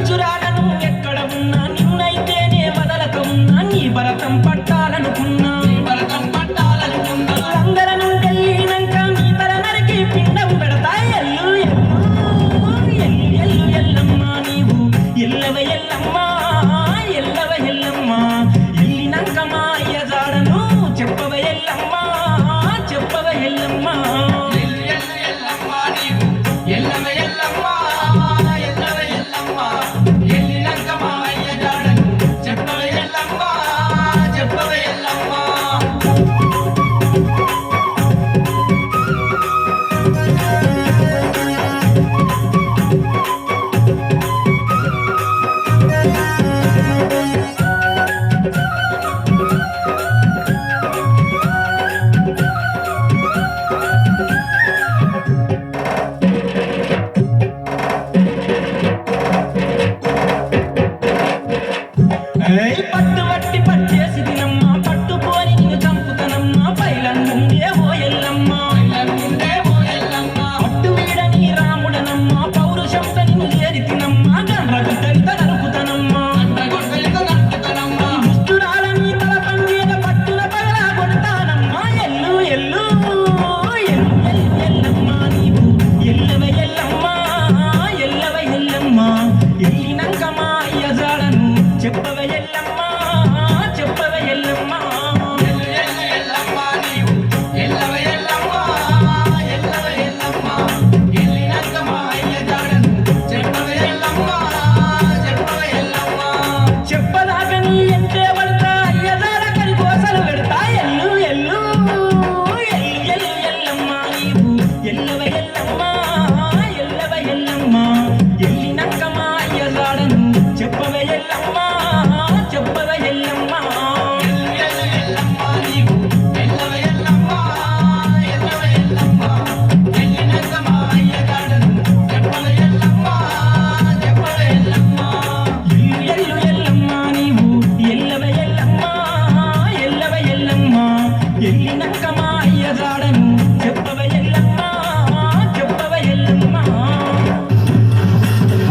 నీచురాలను ఎక్కడ ఉన్నా నిన్నైతేనే వదలక ఉన్నా నీ భరతం పట్టాలనుకున్నా లంగల నుండెళ్ళినాక నీ తల నరికి పిండం పెడతా ఎల్లు ఎల్లు ఎల్లు ఎల్లమ్మ నీవు ఎల్లవ ఎల్లమ్మ ఎల్లవ ఎల్లమ్మ ఎల్లినాక మా అయ్య జాడను చెప్పవ ఎల్లమ్మ చెప్పవ ఎల్లమ్మ ఎల్లవ ఎల్లమ్మ ఎల్లవ ఎల్లమ్మ ఎల్లినాక మా అయ్య జాడను చెప్పవ ఎల్లమ్మ చెప్పవ ఎల్లమ్మ పట్టు వట్టి పట్టేసి తినమ్మ పట్టుకొని నిన్ను చంపుతనమ్మ పైలందుండే ఓ ఎల్లమ్మ పట్టు వీడని రాముడనమ్మ పౌరుషంతో నిన్ను చేరి తినమ్మ గండ్రగుడ్డలిత నరుకుతనమ్మ దుష్టురాలని తల పండేగ పట్టున పగలా కొడతానమ్మ ఎల్లు ఎల్లు ఎల్లు ఎల్లమ్మ నీవు ఎల్లవ ఎల్లమ్మ ఎల్లవ ఎల్లమ్మ ఎల్లినాక మా అయ్య జాడను చెప్పవ